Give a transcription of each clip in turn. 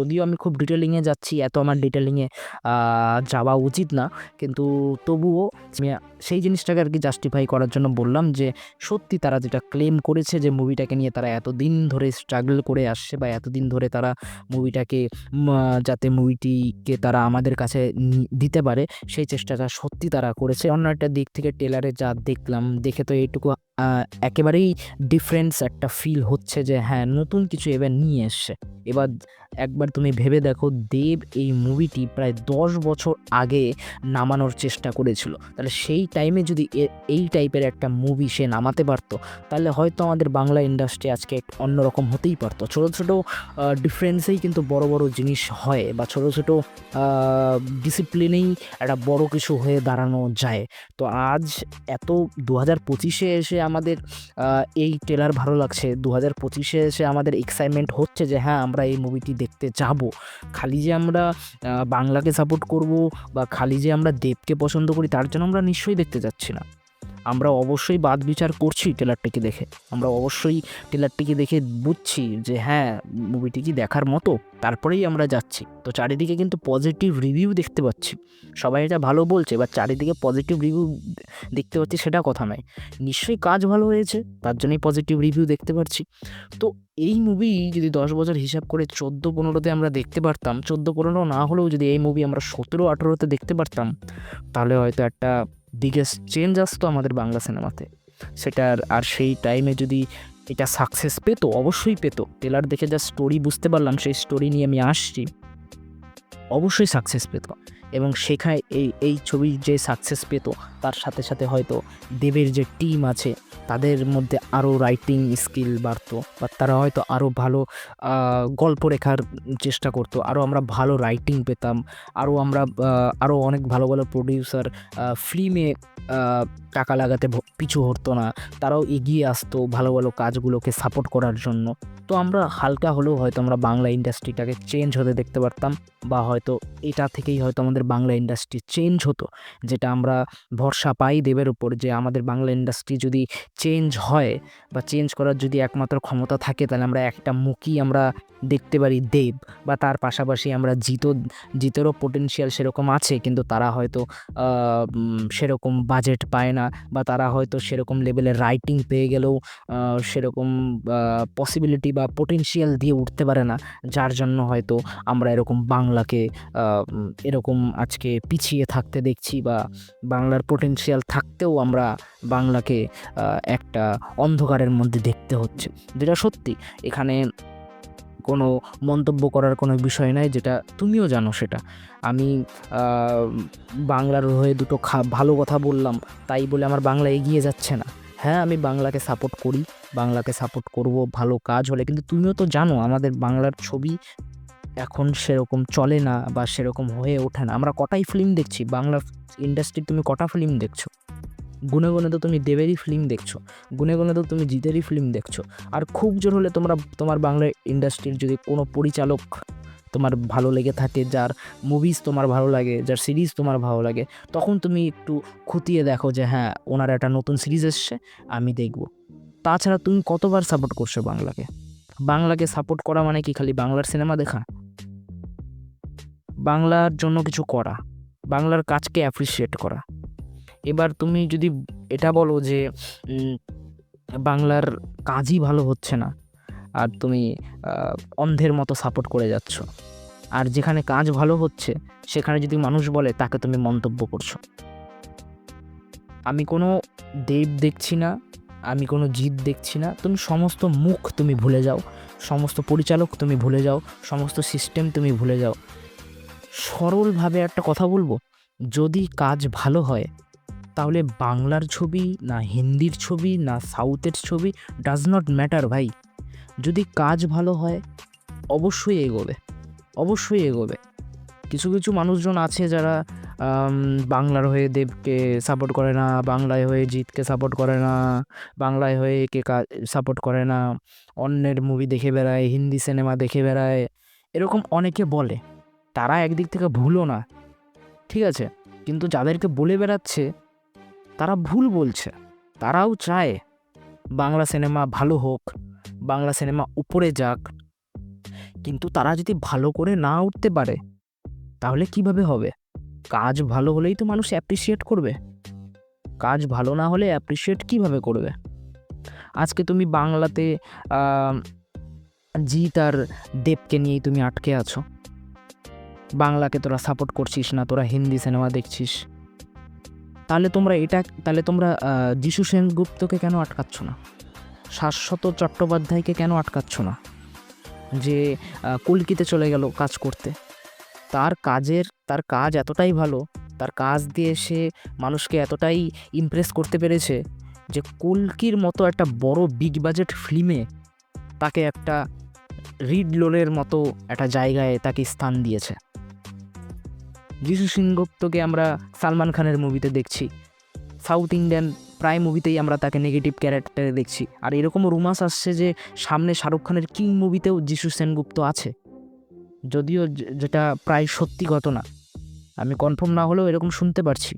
যদিও আমি খুব ডিটেলিংয়ে যাচ্ছি, এত আমার ডিটেলিংয়ে যাওয়া উচিত না, কিন্তু তবুও আমি সেই জিনিসটাকে আর কি জাস্টিফাই করার জন্য বললাম যে সত্যি তারা যেটা ক্লেম করেছে যে মুভিটাকে নিয়ে তারা এতদিন ধরে স্ট্রাগল করে আসছে বা এতদিন ধরে তারা মুভিটাকে যাতে মুভিটিকে তারা আমাদের কাছে দিতে পারে সেই চেষ্টাটা সত্যি তারা করেছে। অন্য একটা দিক থেকে ট্রেলারে যা দেখলাম, দেখে তো এইটুকু একেবারেই ডিফারেন্স একটা ফিল হচ্ছে যে হ্যাঁ, নতুন কিছু এবার নিয়ে এসছে। এবার একবার তুমি ভেবে দেখো, দেব এই মুভিটি প্রায় 10 বছর আগে নামানোর চেষ্টা করেছিল। তাহলে সেই টাইমে যদি এই টাইপের একটা মুভি সে নামাতে পারতো, তাহলে হয়তো আমাদের বাংলা ইন্ডাস্ট্রি আজকে অন্যরকম হতেই পারতো। ছোটো ছোটো ডিফারেন্সেই কিন্তু বড় বড় জিনিস হয়, বা ছোটো ছোটো ডিসিপ্লিনেই একটা বড় কিছু হয়ে দাঁড়ানো যায়। তো আজ এত 2025-এ এসে আমাদের এই ট্রেলার ভালো লাগছে, 2025-এ এসে আমাদের এক্সাইটমেন্ট হচ্ছে যে হ্যাঁ, আমরা এই মুভিটি দেখতে যাব। খালি যে আমরা বাংলাকে সাপোর্ট করব বা খালি যে আমরা দেবকে পছন্দ করি তার জন্য আমরা নিশ্চয়ই দেখতে যাচ্ছি না। আমরা অবশ্যই বাদ বিচার করছি ট্রেলারটিকে দেখে। আমরা অবশ্যই ট্রেলারটিকে দেখে বুঝছি যে হ্যাঁ, মুভিটি কি দেখার মতো, তারপরেই আমরা যাচ্ছি। তো চারিদিকে কিন্তু পজিটিভ রিভিউ দেখতে পাচ্ছি, সবাই এটা ভালো বলছে, বা চারিদিকে পজিটিভ রিভিউ দেখতে পাচ্ছি সেটা কথা নয়, নিশ্চয়ই কাজ ভালো হয়েছে, তার জন্যই পজিটিভ রিভিউ দেখতে পাচ্ছি। তো এই মুভি যদি 10 বছর হিসাব করে 14-15-তে আমরা দেখতে পারতাম, 14-15 না হলেও যদি এই মুভি আমরা 17-18-তে দেখতে পারতাম, তাহলে হয়তো একটা বিগেস্ট চেঞ্জ আসতো আমাদের বাংলা সিনেমাতে। সেটার আর সেই টাইমে যদি এটা সাকসেস পেতো, অবশ্যই পেতো। ট্রেলার দেখে যা স্টোরি বুঝতে পারলাম, সেই স্টোরি নিয়ে আমি আসছি, অবশ্যই সাকসেস পেত। এবং সেখানে এই ছবি যে সাকসেস পেত, তার সাথে সাথে হয়তো দেবের যে টিম আছে তাদের মধ্যে আরও রাইটিং স্কিল বাড়তো, বা তারা হয়তো আরও ভালো গল্প লেখার চেষ্টা করতো, আরও আমরা ভালো রাইটিং পেতাম, আরও অনেক ভালো ভালো প্রডিউসার ফিল্মে টাকা লাগাতে পিছু হতো না, তারাও এগিয়ে আসতো ভালো ভালো কাজগুলোকে সাপোর্ট করার জন্য। তো আমরা হালকা হলেও হয়তো আমরা বাংলা ইন্ডাস্ট্রিটাকে চেঞ্জ হতে দেখতে পারতাম, বা হয়তো এটা থেকেই হয়তো আমাদের বাংলা ইন্ডাস্ট্রি চেঞ্জ হতো, যেটা আমরা ভরসা পাই দেবের উপর, যে আমাদের বাংলা ইন্ডাস্ট্রি যদি চেঞ্জ হয় বা চেঞ্জ করার যদি একমাত্র ক্ষমতা থাকে, তাহলে আমরা একটা মুখই আমরা দেখতে পারি দেব, বা তার পাশাপাশি আমরা জিতেরও পোটেনশিয়াল সেরকম আছে, কিন্তু তারা হয়তো সেরকম বাজেট পায় না, বা তারা হয়তো সেরকম লেভেলের রাইটিং পেয়ে গেলেও সেরকম পসিবিলিটি বা পোটেনশিয়াল দিয়ে উঠতে পারে না, যার জন্য হয়তো আমরা এরকম বাংলাকে এরকম আজকে পিছিয়ে থাকতে দেখছি, বা বাংলার পোটেনশিয়াল থাকতেও আমরা বাংলাকে একটা অন্ধকারের মধ্যে দেখতে হচ্ছে, যেটা সত্যি। এখানে কোনো মন্তব্য করার কোনো বিষয় নাই, যেটা তুমিও জানো সেটা। আমি বাংলার হয়ে দুটো ভালো কথা বললাম, তাই বলে আমার বাংলা এগিয়ে যাচ্ছে না। হ্যাঁ, আমি বাংলাকে সাপোর্ট করি, বাংলাকে সাপোর্ট করব ভালো কাজ হলে, কিন্তু তুমিও তো জানো আমাদের বাংলার ছবি এখন সেরকম চলে না, বা সেরকম হয়ে ওঠে না। আমরা কটাই ফিল্ম দেখছি বাংলা ইন্ডাস্ট্রির, তুমি কটা ফিল্ম দেখছো? গুনে গুনে তো তুমি দেবেরই ফিল্ম দেখছো, গুনে গুনে তো তুমি জিতেরই ফিল্ম দেখছো। আর খুব জোর হলে তোমার বাংলা ইন্ডাস্ট্রির যদি কোনো পরিচালক তোমার ভালো লেগে থাকে, যার মুভিজ তোমার ভালো লাগে, যার সিরিজ তোমার ভালো লাগে, তখন তুমি একটু খতিয়ে দেখো যে হ্যাঁ, ওনার একটা নতুন সিরিজ এসছে, আমি দেখব। তাছাড়া তুমি কতবার সাপোর্ট করছো বাংলাকে? বাংলাকে সাপোর্ট করা মানে কি খালি বাংলার সিনেমা দেখা? বাংলার জন্য কিছু করা, বাংলার কাজকে অ্যাপ্রিসিয়েট করা। এবার তুমি যদি এটা বলো যে বাংলার কাজই ভালো হচ্ছে না, আর তুমি অন্ধের মতো সাপোর্ট করে যাচ্ছ, আর যেখানে কাজ ভালো হচ্ছে সেখানে যদি মানুষ বলে, তাকে তুমি মন্তব্য করছো। আমি কোনো দেব দেখছি না, আমি কোনো জিত দেখছি না। তুমি সমস্ত মুখ তুমি ভুলে যাও, সমস্ত পরিচালক তুমি ভুলে যাও, সমস্ত সিস্টেম তুমি ভুলে যাও। সরলভাবে একটা কথা বলবো, যদি কাজ ভালো হয়, তাহলে বাংলার ছবি না হিন্দির ছবি না সাউথের ছবি, ডাজ নট ম্যাটার ভাই। যদি কাজ ভালো হয়, অবশ্যই এগোবে, অবশ্যই এগোবে। কিছু কিছু মানুষজন আছে যারা বাংলার হয়ে দেবকে সাপোর্ট করে না, বাংলায় হয়ে জিতকে সাপোর্ট করে না, বাংলায় হয়ে একে সাপোর্ট করে না, অন্যের মুভি দেখে বেড়ায়, হিন্দি সিনেমা দেখে বেড়ায়, এরকম অনেকে বলে। তারা একদিক থেকে ভুলও না, ঠিক আছে, কিন্তু যাদেরকে বলে বেড়াচ্ছে তারা ভুল বলছে। তারাও চায় বাংলা সিনেমা ভালো হোক, বাংলা সিনেমা উপরে যাক, কিন্তু তারা যদি ভালো করে না উঠতে পারে তাহলে কিভাবে হবে? কাজ ভালো হলেই তো মানুষ অ্যাপ্রিসিয়েট করবে। কাজ ভালো না হলে অ্যাপ্রিসিয়েট কিভাবে করবে? আজকে তুমি বাংলাতে আহ, জিৎ আর দেবকে নিয়েই তুমি আটকে আছো। বাংলাকে তোরা সাপোর্ট করছিস না, তোরা হিন্দি সিনেমা দেখছিস। তাহলে তোমরা যিশু সেনগুপ্তকে কেন আটকাচ্ছ না? শাশ্বত চট্টোপাধ্যায়কে কেন আটকাচ্ছ না, যে কলকিতে চলে গেল কাজ করতে? তার কাজ এতটাই ভালো, তার কাজ দিয়ে সে মানুষকে এতটাই ইমপ্রেস করতে পেরেছে যে কলকির মতো একটা বড় বিগ বাজেট ফিল্মে তাকে একটা রিড লোলের মতো একটা জায়গায় তাকে স্থান দিয়েছে। যিশু সেনগুপ্তকে আমরা সালমান খানের মুভিতে দেখছি, সাউথ ইন্ডিয়ান প্রায় মুভিতেই আমরা তাকে নেগেটিভ ক্যারেক্টারে দেখছি। আর এরকমও রুমার্স আসছে যে সামনে শাহরুখ খানের কিং মুভিতেও যিশু সেনগুপ্ত আছে, যদিও যেটা প্রায় সত্যি ঘটনা, আমি কনফার্ম না হলেও এরকম শুনতে পারছি।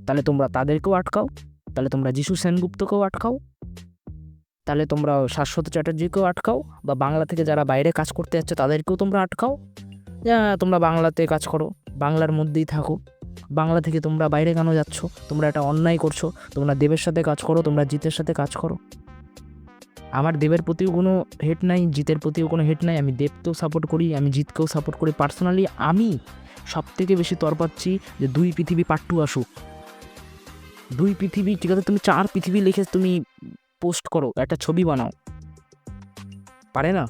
তাহলে তোমরা তাদেরকেও আটকাও, তাহলে তোমরা যিশু সেনগুপ্তকেও আটকাও, তাহলে তোমরা শাশ্বত চ্যাটার্জিকেও আটকাও, বা বাংলা থেকে যারা বাইরে কাজ করতে যাচ্ছে তাদেরকেও তোমরা আটকাও। তোমরা বাংলাতে কাজ করো, বাংলার মধ্যেই থাকো। বাংলা থেকে তোমরা বাইরে কেন যাচ্ছ? তোমরা একটা অন্যায় করছো। তোমরা দেবের সাথে কাজ করো, তোমরা জিতের সাথে কাজ করো। আমার দেবের প্রতিও কোনো হেট নাই, জিতের প্রতিও কোনো হেট নাই। আমি দেবকেও সাপোর্ট করি, আমি জিতকেও সাপোর্ট করি। পার্সোনালি আমি সবথেকে বেশি তরপাচ্ছি যে 2 পৃথিবী পার্ট 2 আসুক। 2 পৃথিবী, ঠিক আছে, তুমি 4 পৃথিবী লিখে তুমি পোস্ট করো, একটা ছবি বানাও, পারে না?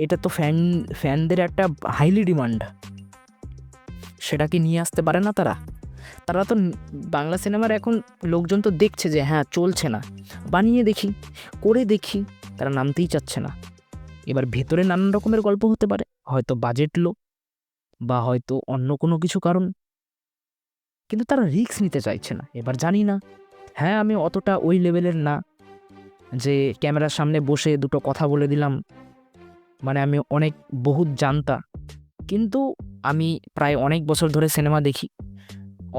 এটা তো ফ্যানদের একটা হাইলি ডিমান্ড, সেটা কি নিয়ে আসতে পারে না তারা? তারা তো বাংলা সিনেমার এখন লোকজন তো দেখছে যে হ্যাঁ চলছে না, বানিয়ে দেখি, করে দেখি, তারা নামতেই চাচ্ছে না। এবার ভেতরে নানান রকমের গল্প হতে পারে, হয়তো বাজেট লো বা হয়তো অন্য কোনো কিছু কারণ, কিন্তু তারা রিস্ক নিতে চাইছে না। এবার জানি না, হ্যাঁ আমি অতটা ওই লেভেলের না যে ক্যামেরার সামনে বসে দুটো কথা বলে দিলাম, মানে আমি অনেক বহুত জানতা, কিন্তু আমি প্রায় অনেক বছর ধরে সিনেমা দেখি।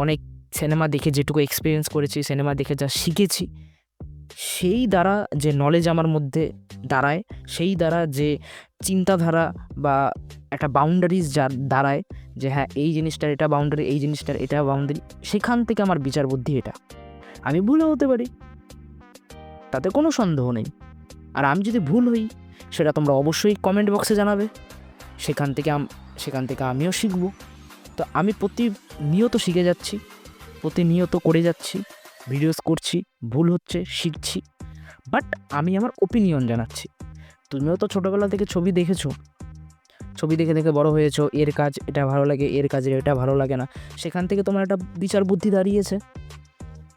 অনেক সিনেমা দেখে যেটুকু এক্সপিরিয়েন্স করেছি, সিনেমা দেখে যা শিখেছি, সেই দ্বারা যে নলেজ আমার মধ্যে দাঁড়ায়, সেই দ্বারা যে চিন্তাধারা বা একটা বাউন্ডারিজ যার দাঁড়ায় যে হ্যাঁ এই জিনিসটার এটা বাউন্ডারি, এই জিনিসটার এটা বাউন্ডারি, সেখান থেকে আমার বিচার বুদ্ধি এটা। আমি ভুলও হতে পারি, তাতে কোনো সন্দেহ নেই। আর আমি যদি ভুল হই সেটা তোমরা অবশ্যই কমেন্ট বক্সে জানাবে, সেখান থেকে আমিও শিখব। তো আমি প্রতিনিয়ত শিখে যাচ্ছি, প্রতিনিয়ত করে যাচ্ছি, ভিডিওস করছি, ভুল হচ্ছে, শিখছি, বাট আমি আমার ওপিনিয়ন জানাচ্ছি। তুমিও তো ছোটোবেলা থেকে ছবি দেখেছো, ছবি দেখে দেখে বড় হয়েছো, এর কাজ এটা ভালো লাগে, এর কাজের এটা ভালো লাগে না, সেখান থেকে তোমার একটা বিচার বুদ্ধি দাঁড়িয়েছে।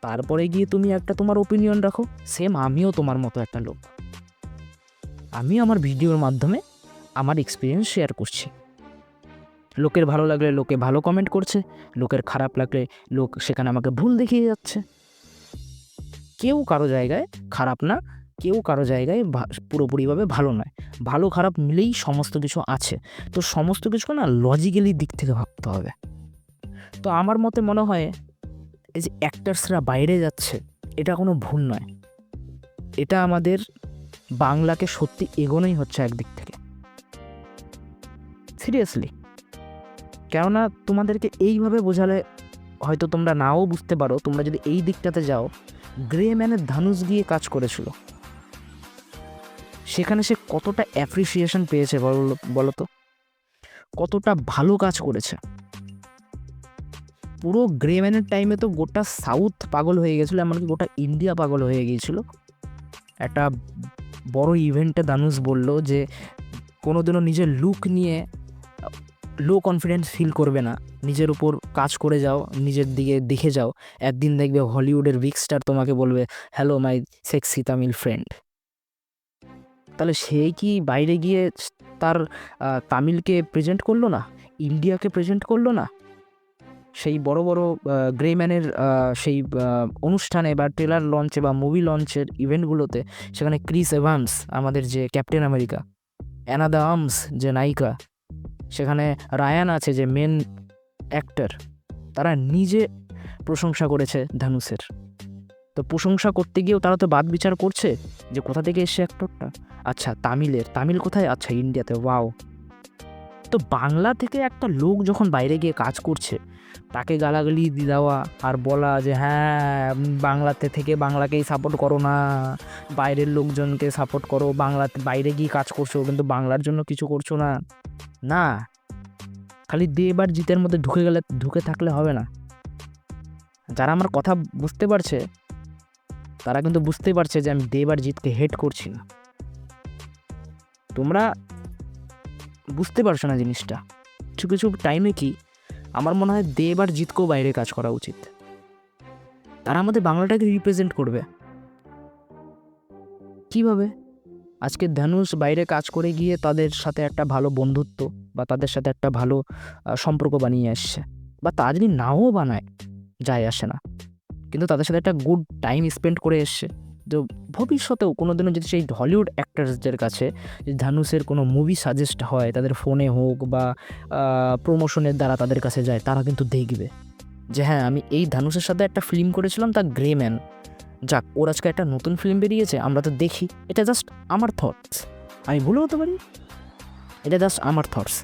তারপরে গিয়ে তুমি একটা তোমার ওপিনিয়ন রাখো। সেম আমিও তোমার মতো একটা লোক, আমি আমার ভিডিওর মাধ্যমে আমার এক্সপিরিয়েন্স শেয়ার করছি। লোকের ভালো লাগলে লোকে ভালো কমেন্ট করছে, লোকের খারাপ লাগলে লোক সেখানে আমাকে ভুল দেখিয়ে যাচ্ছে। কেউ কারো জায়গায় খারাপ না, কেউ কারো জায়গায় পুরোপুরিভাবে ভালো নয়। ভালো খারাপ মিলেই সমস্ত কিছু আছে। তো সমস্ত কিছুকে না লজিক্যালি দিক থেকে ভাবতে হবে। তো আমার মতে মনে হয় এই যে অ্যাক্টার্সরা বাইরে যাচ্ছে, এটা কোনো ভুল নয়। এটা আমাদের বাংলাকে সত্যি এগোনোই হচ্ছে একদিক থেকে, সিরিয়াসলি। কেননা তোমাদেরকে এইভাবে বোঝালে হয়তো তোমরা নাও বুঝতে পারো। তোমরা যদি এই দিকটাতে যাও, গ্রে ম্যানের ধানুষ গিয়ে কাজ করেছিল, সেখানে সে কতটা অ্যাপ্রিসিয়েশন পেয়েছে বলো তো, কতটা ভালো কাজ করেছে। পুরো গ্রে ম্যানের টাইমে তো গোটা সাউথ পাগল হয়ে গেছিলো, এমনকি গোটা ইন্ডিয়া পাগল হয়ে গিয়েছিল। একটা বড় ইভেন্টে ধানুষ বলল যে কোনোদিনও নিজের লুক নিয়ে লো কনফিডেন্স ফিল করবে না, নিজের উপর কাজ করে যাও, নিজের দিকে দেখে যাও, একদিন দেখবে হলিউডের বিগ স্টার তোমাকে বলবে hello my sexy Tamil friend. তাহলে সে কি বাইরে গিয়ে তার তামিলকে প্রেজেন্ট করলো না, ইন্ডিয়াকে প্রেজেন্ট করলো না? সেই বড় বড় গ্রেম্যানের সেই অনুষ্ঠানে বা ট্রেলার লঞ্চে বা মুভি লঞ্চের ইভেন্টগুলোতে, সেখানে ক্রিস এভান্স আমাদের যে Captain America, Ana de Armas যে নায়িকা, সেখানে রায়ান আছে যে মেন অ্যাক্টর, তারা নিজে প্রশংসা করেছে ধানুষের। তো প্রশংসা করতে গিয়েও তারা তো বাদ বিচার করছে যে কোথা থেকে এসছে অ্যাক্টরটা। আচ্ছা তামিল কোথায়? আচ্ছা ইন্ডিয়াতে, ওয়াও। তো বাংলা থেকে একটা লোক যখন বাইরে গিয়ে কাজ করছে তাকে গালাগালি দেওয়া আর বলা যে হ্যাঁ বাংলাতে থেকে বাংলাকেই সাপোর্ট করো না, বাইরের লোকজনকে সাপোর্ট করো, বাংলাতে বাইরে গিয়ে কাজ করছো কিন্তু বাংলার জন্য কিছু করছো না। না, খালি দেব আর জিতের মধ্যে ঢুকে থাকলে হবে না। যারা আমার কথা বুঝতে পারছে তারা কিন্তু বুঝতেই পারছে যে আমি দেব আর জিতকে হেট করছি না। তোমরা বুঝতে পারছো না জিনিসটা। কিছু কিছু টাইমে কি আমার মনে হয় দেব আর জিতকেও বাইরে কাজ করা উচিত। তারা আমাদের বাংলাটাকে রিপ্রেজেন্ট করবে। কিভাবে? আজকে ধানুষ বাইরে কাজ করে গিয়ে তাদের সাথে একটা ভালো বন্ধুত্ব বা তাদের সাথে একটা ভালো সম্পর্ক বানিয়ে আসছে, বা তা যদি নাও বানায় যায় আসে না, কিন্তু তাদের সাথে একটা গুড টাইম স্পেন্ড করে এসছে। তো ভবিষ্যতেও কোনো দিনও যদি সেই হলিউড অ্যাক্টার্সদের কাছে যদি ধানুষের কোনো মুভি সাজেস্ট হয় তাদের ফোনে হোক বা প্রমোশনের দ্বারা তাদের কাছে যায়, তারা কিন্তু দেখবে যে হ্যাঁ আমি এই ধানুষের সাথে একটা ফিল্ম করেছিলাম, তা গ্রে ম্যান, যাক ওর আজকে একটা নতুন ফিল্ম বেরিয়েছে, আমরা তো দেখি। এটা জাস্ট আমার থটস, আমি ভুলে হতে পারি, এটা জাস্ট আমার থটস।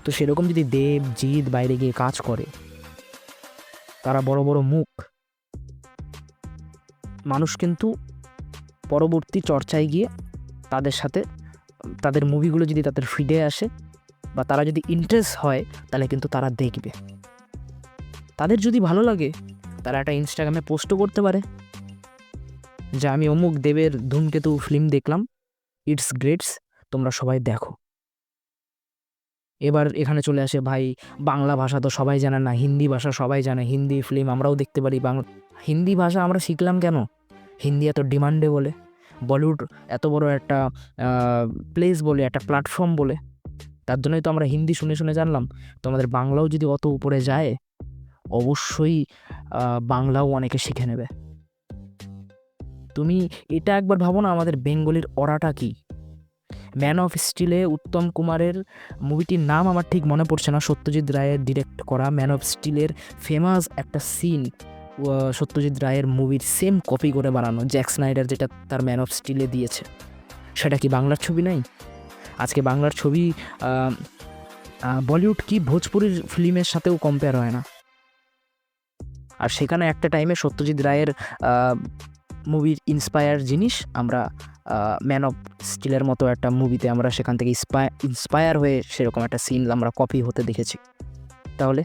তো সেরকম যদি দেব জিৎ বাইরে গিয়ে কাজ করে, তারা বড় বড় মুখ, মানুষ কিন্তু পরবর্তী চর্চায় গিয়ে তাদের সাথে তাদের মুভিগুলো যদি তাদের ফিডে আসে বা তারা যদি ইন্টারেস্ট হয়, তাহলে কিন্তু তারা দেখবে। তাদের যদি ভালো লাগে তারা একটা ইনস্টাগ্রামে পোস্টও করতে পারে যে আমি অমুক দেবের ধূমকেতু ফিল্ম দেখলাম, ইটস গ্রেটস, তোমরা সবাই দেখো। এবার এখানে চলে আসে ভাই বাংলা ভাষা তো সবাই জানে না, হিন্দি ভাষা সবাই জানে, হিন্দি ফিল্ম আমরাও দেখতে পারি। হিন্দি ভাষা আমরা শিখলাম কেন? হিন্দি এত ডিমান্ডে বলে, বলিউড এত বড় একটা প্লেস বলে, একটা প্ল্যাটফর্ম বলে, তার জন্যই তো আমরা হিন্দি শুনে শুনে জানলাম। তো আমাদের বাংলাও যদি অত উপরে যায়, অবশ্যই বাংলাও অনেকে শিখে নেবে। তুমি এটা একবার ভাবো না, আমাদের বেঙ্গলির অরাটা কি। ম্যান অফ স্টিলে উত্তম কুমারের মুভিটির নাম আমার ঠিক মনে পড়ছে না, সত্যজিৎ রায়ের ডিরেক্ট করা ম্যান অফ স্টিলের ফেমাস একটা সিন সত্যজিৎ রায়ের মুভির সেম কপি করে বানানো, জ্যাক স্নাইডার যেটা তার ম্যান অফ স্টিলে দিয়েছে। সেটা কি বাংলার ছবি নাই? আজকে বাংলার ছবি বলিউড কি ভোজপুরির ফিল্মের সাথেও কম্পেয়ার হয় না। আর সেখানে একটা টাইমে সত্যজিৎ রায়ের মুভির ইন্সপায়ার জিনিস আমরা ম্যান অফ স্টিলের মতো একটা মুভিতে আমরা সেখান থেকে ইন্সপায়ার হয়ে সেরকম একটা সিন আমরা কপি হতে দেখেছি। তাহলে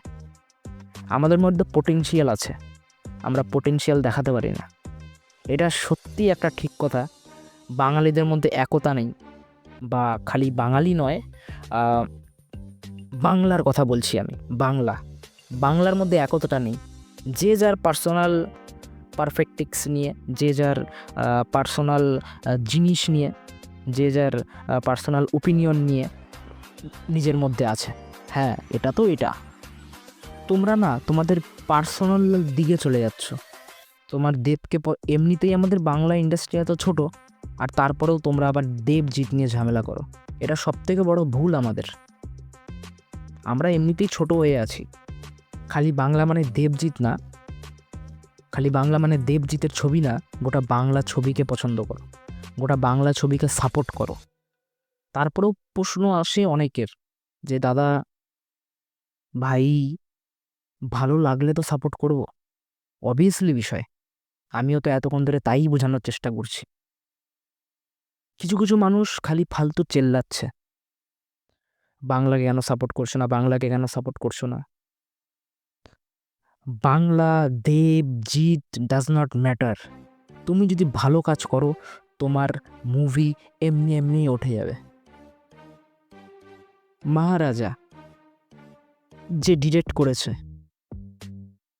আমাদের মধ্যে পোটেনশিয়াল আছে, আমরা পোটেনশিয়াল দেখাতে পারি না। এটা সত্যি একটা ঠিক কথা। বাঙালিদের মধ্যে একতা নেই, বা খালি বাঙালি নয়, বাংলার কথা বলছি আমি। বাংলার মধ্যে একতাটা নেই। যে যার পার্সোনাল পারফেক্টিক্স নিয়ে, যে যার পার্সোনাল জিনিস নিয়ে, যে যার পার্সোনাল ওপিনিয়ন নিয়ে নিজের মধ্যে আছে। হ্যাঁ এটা তো এটা, তোমরা না তোমাদের পার্সোনাল দিকে চলে যাচ্ছ। তোমার দেবকে এমনিতেই আমাদের বাংলা ইন্ডাস্ট্রি এত ছোট, আর তারপরেও তোমরা আবার দেবজিৎ নিয়ে ঝামেলা করো। এটা সবথেকে বড় ভুল আমাদের। আমরা এমনিতেই ছোট হয়ে আছি। খালি বাংলা মানে দেবজিৎ না, খালি বাংলা মানে দেবজিতের ছবি না, গোটা বাংলা ছবিকে পছন্দ করো, গোটা বাংলা ছবিকে সাপোর্ট করো। তারপরেও প্রশ্ন আসে অনেকের যে দাদা ভাই ভালো লাগলে তো সাপোর্ট করব, অবভিয়াসলি বিষয়। আমিও তো এতক্ষণ ধরে তাই বোঝানোর চেষ্টা করছি। কিছু কিছু মানুষ খালি ফালতু চেল্লাচ্ছে, বাংলাকে কেন সাপোর্ট করছো না, বাংলাকে কেন সাপোর্ট করছো না। Bangla Debjit does not matter. তুমি যদি ভালো কাজ করো তোমার মুভি এমনি এমনি উঠে যাবে। মহারাজা যে ডিরেক্ট করেছে,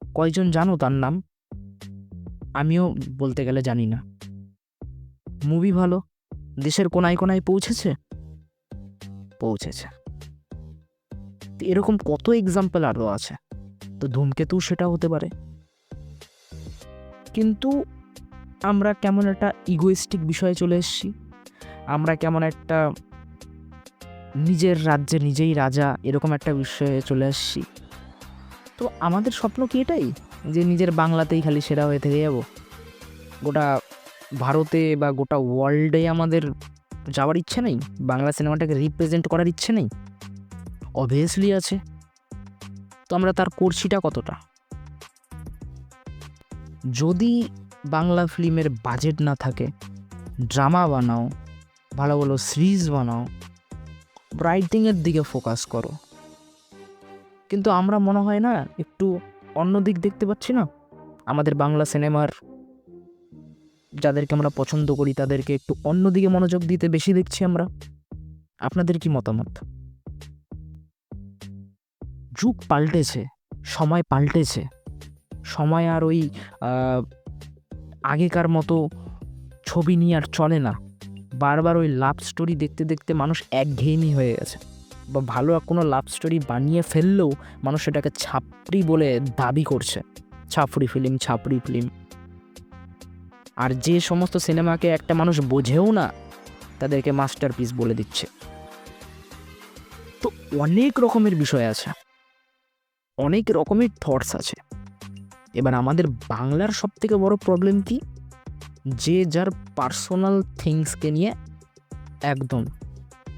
কয়জন জানো তার নাম? আমিও বলতে গেলে জানি না। মুভি ভালো, দেশের কোনায় কোনায় পৌঁছেছে। এরকম কত এক্সাম্পল আরও আছে। তো ধূমকেতু সেটা হতে পারে, কিন্তু আমরা কেমন একটা ইগোইস্টিক বিষয়ে চলে এসেছি। আমরা কেমন একটা নিজের রাজ্যে নিজেই রাজা এরকম একটা বিষয়ে চলে আসছি। তো আমাদের স্বপ্ন কি এটাই যে নিজের বাংলাতেই খালি সেরা হয়ে থেকে যাব? গোটা ভারতে বা গোটা ওয়ার্ল্ডে আমাদের যাওয়ার ইচ্ছে নেই? বাংলা সিনেমাটাকে রিপ্রেজেন্ট করার ইচ্ছে নেই? অবভিয়াসলি আছে। তো আমরা তার করছিটা কতটা? যদি বাংলা ফিল্মের বাজেট না থাকে, ড্রামা বানাও, ভালো ভালো সিরিজ বানাও, রাইটিংয়ের দিকে ফোকাস করো। কিন্তু আমরা মনে হয় না একটু অন্য দিক দেখতে পাচ্ছি না? আমাদের বাংলা সিনেমার যাদেরকে আমরা পছন্দ করি তাদেরকে একটু অন্য দিকে মনোযোগ দিতে বেশি দেখছি আমরা। আপনাদের কি মতামত? যুগ পাল্টেছে, সময় পাল্টেছে। সময় আর ওই আগেকার মতো ছবি নিয়ে আর চলে না। বারবার ওই লাভ স্টোরি দেখতে দেখতে মানুষ একঘেয়েমি হয়ে গেছে, বা ভালো কোনো লাভ স্টোরি বানিয়ে ফেললেও মানুষ সেটাকে ছাপড়ি বলে দাবি করছে। ছাপড়ি ফিল্ম। আর যে সমস্ত সিনেমাকে একটা মানুষ বোঝেও না তাদেরকে মাস্টারপিস বলে দিচ্ছে। তো অনেক রকমের বিষয় আছে, অনেক রকমের থটস আছে। এবার আমাদের বাংলার সবথেকে বড় প্রবলেম কি? যে যার পার্সোনাল থিংসকে নিয়ে একদম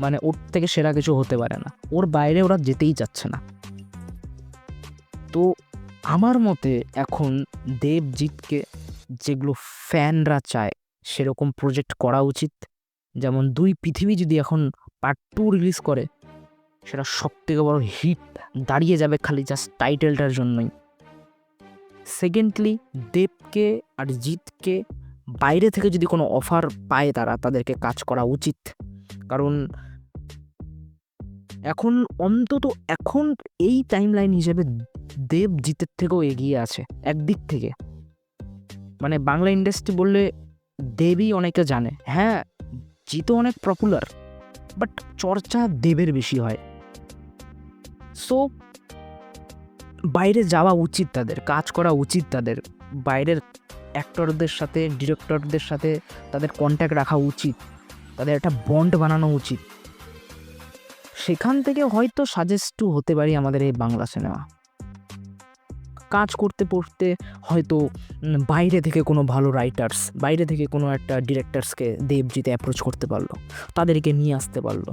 মানে ওর থেকে সেরা কিছু হতে পারে না, ওর বাইরে ওরা যেতেই চাচ্ছে না। তো আমার মতে এখন দেবজিৎকে যেগুলো ফ্যানরা চায় সেরকম প্রজেক্ট করা উচিত। যেমন 2 পৃথিবী যদি এখন পার্ট 2 রিলিজ করে, সেটা সবথেকে বড় হিট দাঁড়িয়ে যাবে খালি জাস্ট টাইটেলটার জন্যই। সেকেন্ডলি, দেবকে আর জিৎকে বাইরে থেকে যদি কোনো অফার পায় তাদেরকে কাজ করা উচিত। কারণ এখন এই টাইমলাইন হিসেবে দেব জিতের থেকেও এগিয়ে আছে একদিক থেকে। মানে বাংলা ইন্ডাস্ট্রি বললে দেবই অনেকে জানে, হ্যাঁ জিতও অনেক পপুলার, বাট চর্চা দেবের বেশি হয়। সো বাইরে যাওয়া উচিত, তাদের কাজ করা উচিত, তাদের বাইরের অ্যাক্টরদের সাথে ডিরেক্টরদের সাথে তাদের কন্ট্যাক্ট রাখা উচিত, তাদের একটা বন্ড বানানো উচিত। সেখান থেকে হয়তো সাজেস্টও হতে পারি আমাদের এই বাংলা সিনেমা। কাজ করতে পড়তে হয়তো বাইরে থেকে কোনো ভালো রাইটার্স, বাইরে থেকে কোনো একটা ডিরেক্টরসকে দেবজিতে অ্যাপ্রোচ করতে পারলো, তাদেরকে নিয়ে আসতে পারলো,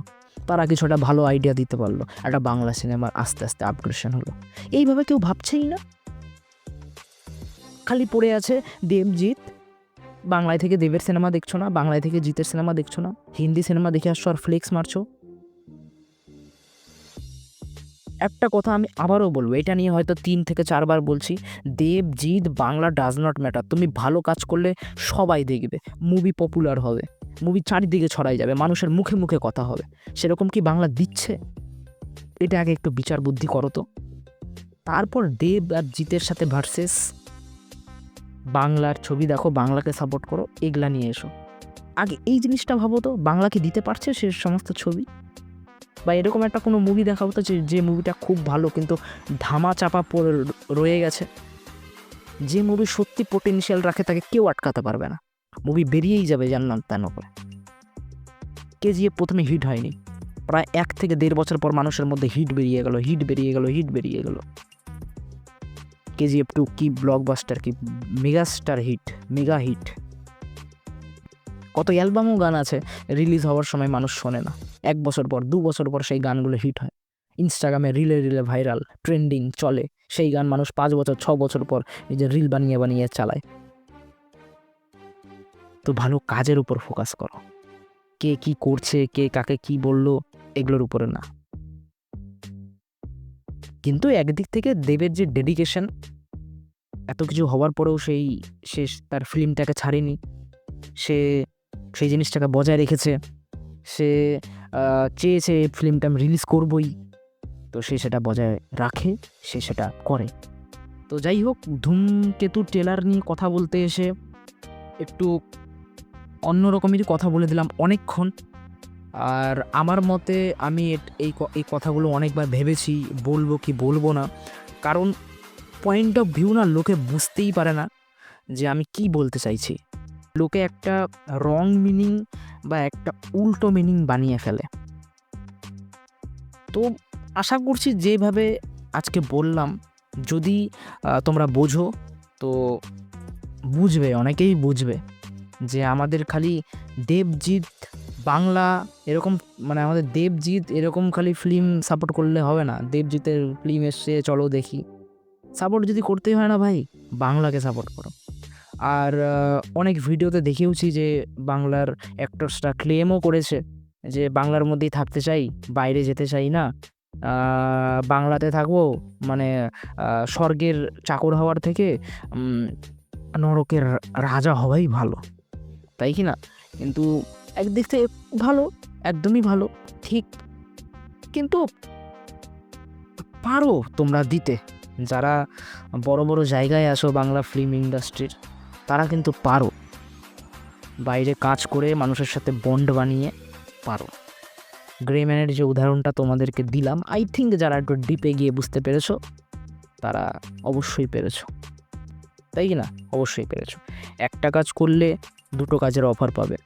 তারা কিছু একটা ভালো আইডিয়া দিতে পারলো, একটা বাংলা সিনেমার আস্তে আস্তে আপগ্রেশন হলো। এইভাবে কেউ ভাবছেই না, খালি পড়ে আছে দেবজিৎ। বাংলায় থেকে দেবের সিনেমা দেখছো না, বাংলায় থেকে জিতের সিনেমা দেখছো না, হিন্দি সিনেমা দেখে আসছো আর ফ্লেক্স মারছো। একটা কথা আমি আবারও বলবো, এটা নিয়ে হয়তো 3 থেকে 4 বার বলছি, Debjit Bangla does not matter. তুমি ভালো কাজ করলে সবাই দেখবে, মুভি পপুলার হবে, মুভি চারিদিকে ছড়াই যাবে, মানুষের মুখে মুখে কথা হবে। সেরকম কি বাংলা দিচ্ছে? এটা আগে একটু বিচার বুদ্ধি করো তো। তারপর দেব আর জিতের সাথে ভার্সেস বাংলার ছবি দেখো, বাংলাকে সাপোর্ট করো, এগুলা নিয়ে এসো। আগে এই জিনিসটা ভাবো তো, বাংলাকে দিতে পারছে সে সমস্ত ছবি? বা এরকম একটা কোনো মুভি দেখাবো তো যে মুভিটা খুব ভালো কিন্তু ধামা চাপা পড়ে রয়ে গেছে। যে মুভি সত্যি পোটেনশিয়াল রাখে তাকে কেউ আটকাতে পারবে না, মুভি বেরিয়েই যাবে জানলাম তেন করে। কেজিএফ প্রথমে হিট হয়নি, প্রায় 1 থেকে 1.5 বছর পর মানুষের মধ্যে হিট বেরিয়ে গেল। কেজিএফ 2 কি ব্লকবাস্টার, কি মেগা হিট। কত অ্যালবামও গান আছে রিলিজ হওয়ার সময় মানুষ শোনে না, 1 বছর পর 2 বছর পর সেই গানগুলো হিট হয়, ইনস্টাগ্রামে রিলে ভাইরাল ট্রেন্ডিং চলে, সেই গান মানুষ 5 বছর 6 বছর পর নিজের রিল বানিয়ে চালায়। তো ভালো কাজের উপর ফোকাস করো, কে কি করছে, কে কাকে কি বললো, এগুলোর উপরে না। কিন্তু একদিক থেকে দেবের যে ডেডিকেশন, এত কিছু হওয়ার পরেও সে তার ফিল্মটাকে ছাড়েনি, সে সেই জিনিসটাকে বজায় রেখেছে, সে চেয়েছে ফিল্মটা আমি রিলিজ করবই, তো সে সেটা বজায় রাখে, সে সেটা করে। তো যাই হোক, ধূমকেতু ট্রেলার নিয়ে কথা বলতে এসে একটু অন্যরকমেরই কথা বলে দিলাম অনেকক্ষণ। আর আমার মতে আমি এই কথাগুলো অনেকবার ভেবেছি বলবো কি বলবো না, কারণ পয়েন্ট অফ ভিউ না লোকে বুঝতেই পারে না যে আমি কি বলতে চাইছি। লোকে একটা রং মিনিং বা একটা উল্টো মিনিং বানিয়ে ফেলে। তো আশা করছি যেভাবে আজকে বললাম, যদি তোমরা বোঝো তো বুঝবে, অনেকেই বুঝবে যে আমাদের খালি দেবজিৎ বাংলা এরকম, মানে আমাদের দেবজিৎ এরকম খালি ফিল্ম সাপোর্ট করলে হবে না। দেবজিতের ফিল্ম এসছে চলো দেখি, সাপোর্ট যদি করতেই হয় না ভাই, বাংলাকে সাপোর্ট করো। আর অনেক ভিডিওতে দেখেওছি যে বাংলার অ্যাক্টরসরা ক্লেমও করেছে যে বাংলার মধ্যেই থাকতে চাই, বাইরে যেতে চাই না, বাংলাতে থাকবো, মানে স্বর্গের চাকর হওয়ার থেকে নরকের রাজা হওয়াই ভালো, তাই কি না? কিন্তু একদিক থেকে ভালো, একদমই ভালো, ঠিক। কিন্তু পারো তোমরা দিতে, যারা বড় বড় জায়গায় আসো বাংলা ফিল্ম ইন্ডাস্ট্রির, তারা কিন্তু পারো বাইরে কাজ করে মানুষের সাথে বন্ড বানিয়ে পারো। গ্রে ম্যানের যে উদাহরণটা তোমাদেরকে দিলাম, আই থিঙ্ক যারা একটু ডিপে গিয়ে বুঝতে পেরেছো তারা অবশ্যই পেরেছো, তাই কি না? অবশ্যই পেরেছো। একটা কাজ করলে দুটো কাজের অফার পাবে,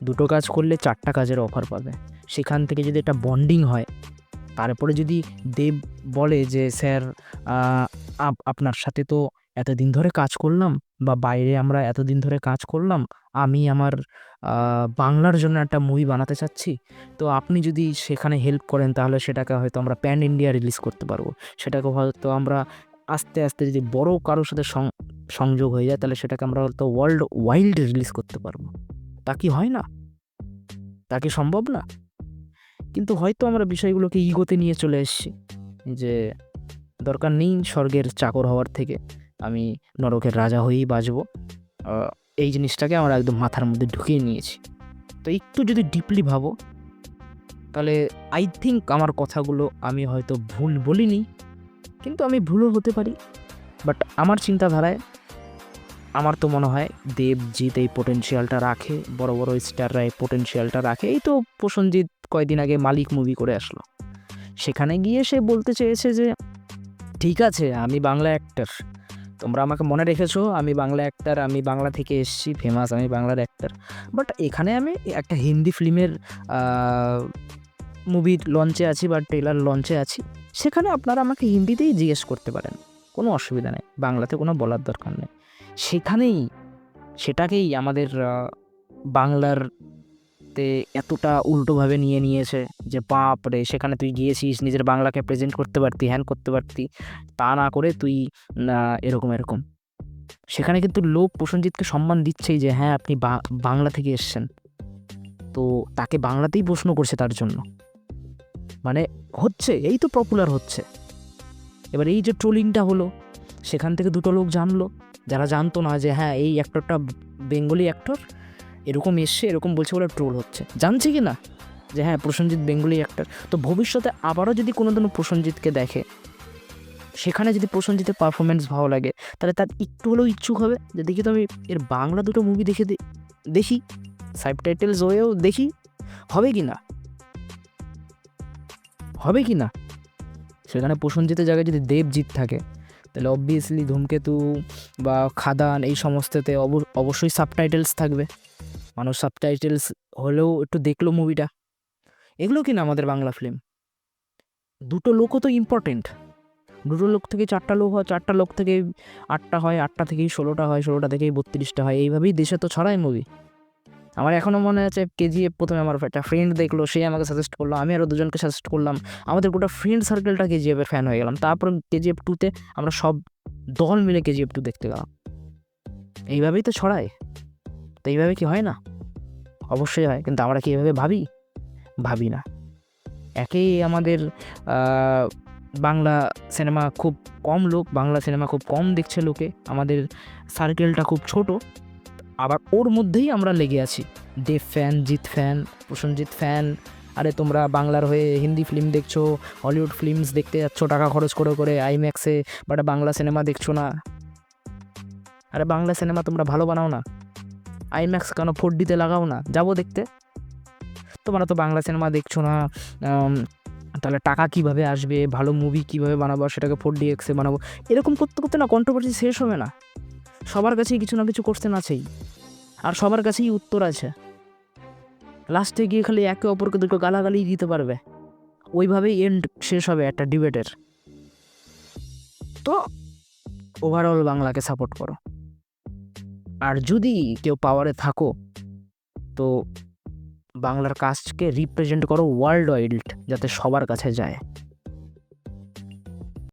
দুটো কাজ করলে চারটা কাজের অফার পাবে। সেখান থেকে যদি একটা বন্ডিং হয়, তারপরে যদি দেব বলে যে স্যার আপনার সাথে তো এতদিন ধরে কাজ করলাম, বা বাইরে আমরা এতদিন ধরে কাজ করলাম, আমি আমার বাংলার জন্য একটা মুভি বানাতে চাচ্ছি, তো আপনি যদি সেখানে হেল্প করেন তাহলে সেটাকে হয়তো আমরা প্যান ইন্ডিয়া রিলিজ করতে পারবো। সেটাকে হয়তো আমরা আস্তে আস্তে যদি বড় কারোর সাথে সংযোগ হয়ে যায় তাহলে সেটাকে আমরা হয়তো ওয়ার্ল্ড ওয়াইল্ড রিলিজ করতে পারবো। তা কি হয় না? তা কি সম্ভব না? কিন্তু হয়তো আমরা বিষয়গুলোকে ইগোতে নিয়ে চলে এসেছি যে দরকার নেই স্বর্গের চাকর হওয়ার থেকে, আমি নরকের রাজা হয়েই বাঁচবো। এই জিনিসটাকে আমরা একদম মাথার মধ্যে ঢুকিয়ে নিয়েছি। তো একটু যদি ডিপলি ভাবো তাহলে আই থিঙ্ক আমার কথাগুলো আমি হয়তো ভুল বলিনি, কিন্তু আমি ভুলও হতে পারি। বাট আমার চিন্তাধারায় আমার তো মনে হয় দেবজিৎ এই পোটেনশিয়ালটা রাখে, বড় বড় স্টাররা এই পোটেনশিয়ালটা রাখে। এই তো প্রসেনজিৎ কয়েকদিন আগে মালিক মুভি করে আসলো, সেখানে গিয়ে সে বলতে চেয়েছে যে ঠিক আছে আমি বাংলা অ্যাক্টর, তোমরা আমাকে মনে রেখেছো, আমি বাংলা অ্যাক্টর, আমি বাংলা থেকে এসেছি, ফেমাস, আমি বাংলার অ্যাক্টর, বাট এখানে আমি একটা হিন্দি ফিল্মের মুভির লঞ্চে আছি বা ট্রেলার লঞ্চে আছি, সেখানে আপনারা আমাকে হিন্দিতেই জিজ্ঞেস করতে পারেন, কোনো অসুবিধা নেই, বাংলাতে কোনো বলার দরকার নেই। সেখানেই সেটাকেই আমাদের বাংলার তে এতটা উল্টোভাবে নিয়ে নিয়েছে যে বাপ রে, সেখানে তুই গিয়েছিস নিজের বাংলাকে প্রেজেন্ট করতে পারতি, হ্যান করতে পারতি, তা না করে তুই এরকম এরকম। সেখানে কিন্তু লোক প্রসেনজিৎকে সম্মান দিচ্ছেই যে হ্যাঁ আপনি বাংলা থেকে এসছেন, তো তাকে বাংলাতেই প্রশ্ন করছে তার জন্য, মানে হচ্ছে, এই তো পপুলার হচ্ছে। এবার এই যে ট্রোলিংটা হলো, সেখান থেকে দুটো লোক জানলো যারা জানতো না যে হ্যাঁ এই অ্যাক্টরটা বেঙ্গলি অ্যাক্টর, এরকম এসছে, এরকম বলছে বলে ট্রোল হচ্ছে, জানছে কি না যে হ্যাঁ প্রসেনজিৎ বেঙ্গলি অ্যাক্টর। তো ভবিষ্যতে আবারও যদি কোনো দিনও প্রসেনজিৎকে দেখে, সেখানে যদি প্রসেনজিতের পারফরমেন্স ভালো লাগে, তাহলে তার একটু হলেও ইচ্ছুক হবে যে দেখি তো আমি এর বাংলা দুটো মুভি দেখি, সাবটাইটেলস হয়েও দেখি, হবে কি না? হবে কি না? সেখানে প্রসেনজিতের জায়গায় যদি দেবজিৎ থাকে, তাহলে অবভিয়াসলি ধূমকেতু বা খাদান এই সমস্ততে অবশ্যই সাবটাইটেলস থাকবে, মানুষ সাবটাইটেলস হলেও একটু দেখলো মুভিটা। এগুলো কি না আমাদের বাংলা ফিল্ম? দুটো লোকও তো ইম্পর্টেন্ট, দুটো লোক থেকে চারটা লোক হয়, চারটা লোক থেকে আটটা হয়, আটটা থেকেই 16টা হয়, 16টা থেকেই 32টা হয়, এইভাবেই দেশে তো ছড়ায় মুভি। আমার এখনও মনে আছে কেজিএফ প্রথমে আমার একটা ফ্রেন্ড দেখলো, সে আমাকে সাজেস্ট করলো, আমি আরও দুজনকে সাজেস্ট করলাম, আমাদের গোটা ফ্রেন্ড সার্কেলটা কেজিএফের ফ্যান হয়ে গেলাম। তারপর কেজিএফ 2তে আমরা সব দল মিলে কেজিএফ 2 দেখতে গেলাম। এইভাবেই তো ছড়ায়। তো এইভাবে কি হয় না? অবশ্যই হয়, কিন্তু আমরা কি এইভাবে ভাবি না। একেই আমাদের বাংলা সিনেমা খুব কম লোক, বাংলা সিনেমা খুব কম দেখছে লোকে, আমাদের সার্কেলটা খুব ছোট, আবার ওর মধ্যেই আমরা লেগে আছি। Dev fan, Jeet fan, Prosenjit fan. আরে তোমরা বাংলার হয়ে হিন্দি ফিল্ম দেখছো, হলিউড ফিল্মস দেখতে যাচ্ছ টাকা খরচ করে করে আইম্যাক্সে, বাট বাংলা সিনেমা দেখছো না। আরে বাংলা সিনেমা তোমরা ভালো বানাও না, আইম্যাক্স কেন 4Dতে লাগাও না, যাবো দেখতে। তোমরা তো বাংলা সিনেমা দেখছো না, তাহলে টাকা কীভাবে আসবে, ভালো মুভি কীভাবে বানাবো, সেটাকে 4DXে বানাবো, এরকম করতে করতে না কন্ট্রোভার্সি শেষ হবে না। সবার কাছেই কিছু না কিছু কোশ্চেন আছেই, আর সবার কাছেই উত্তর আছে। লাস্টে গিয়ে খালি একে অপরকে দুটো গালাগালি দিতে পারবে, ওইভাবেই এন্ড শেষ হবে একটা ডিবেটের। তো ওভারঅল বাংলাকে সাপোর্ট করো। আর যদি কেউ পাওয়ারে থাকো তো বাংলার কাজকে রিপ্রেজেন্ট করো ওয়ার্ল্ড ওয়াইড, যাতে সবার কাছে যায়।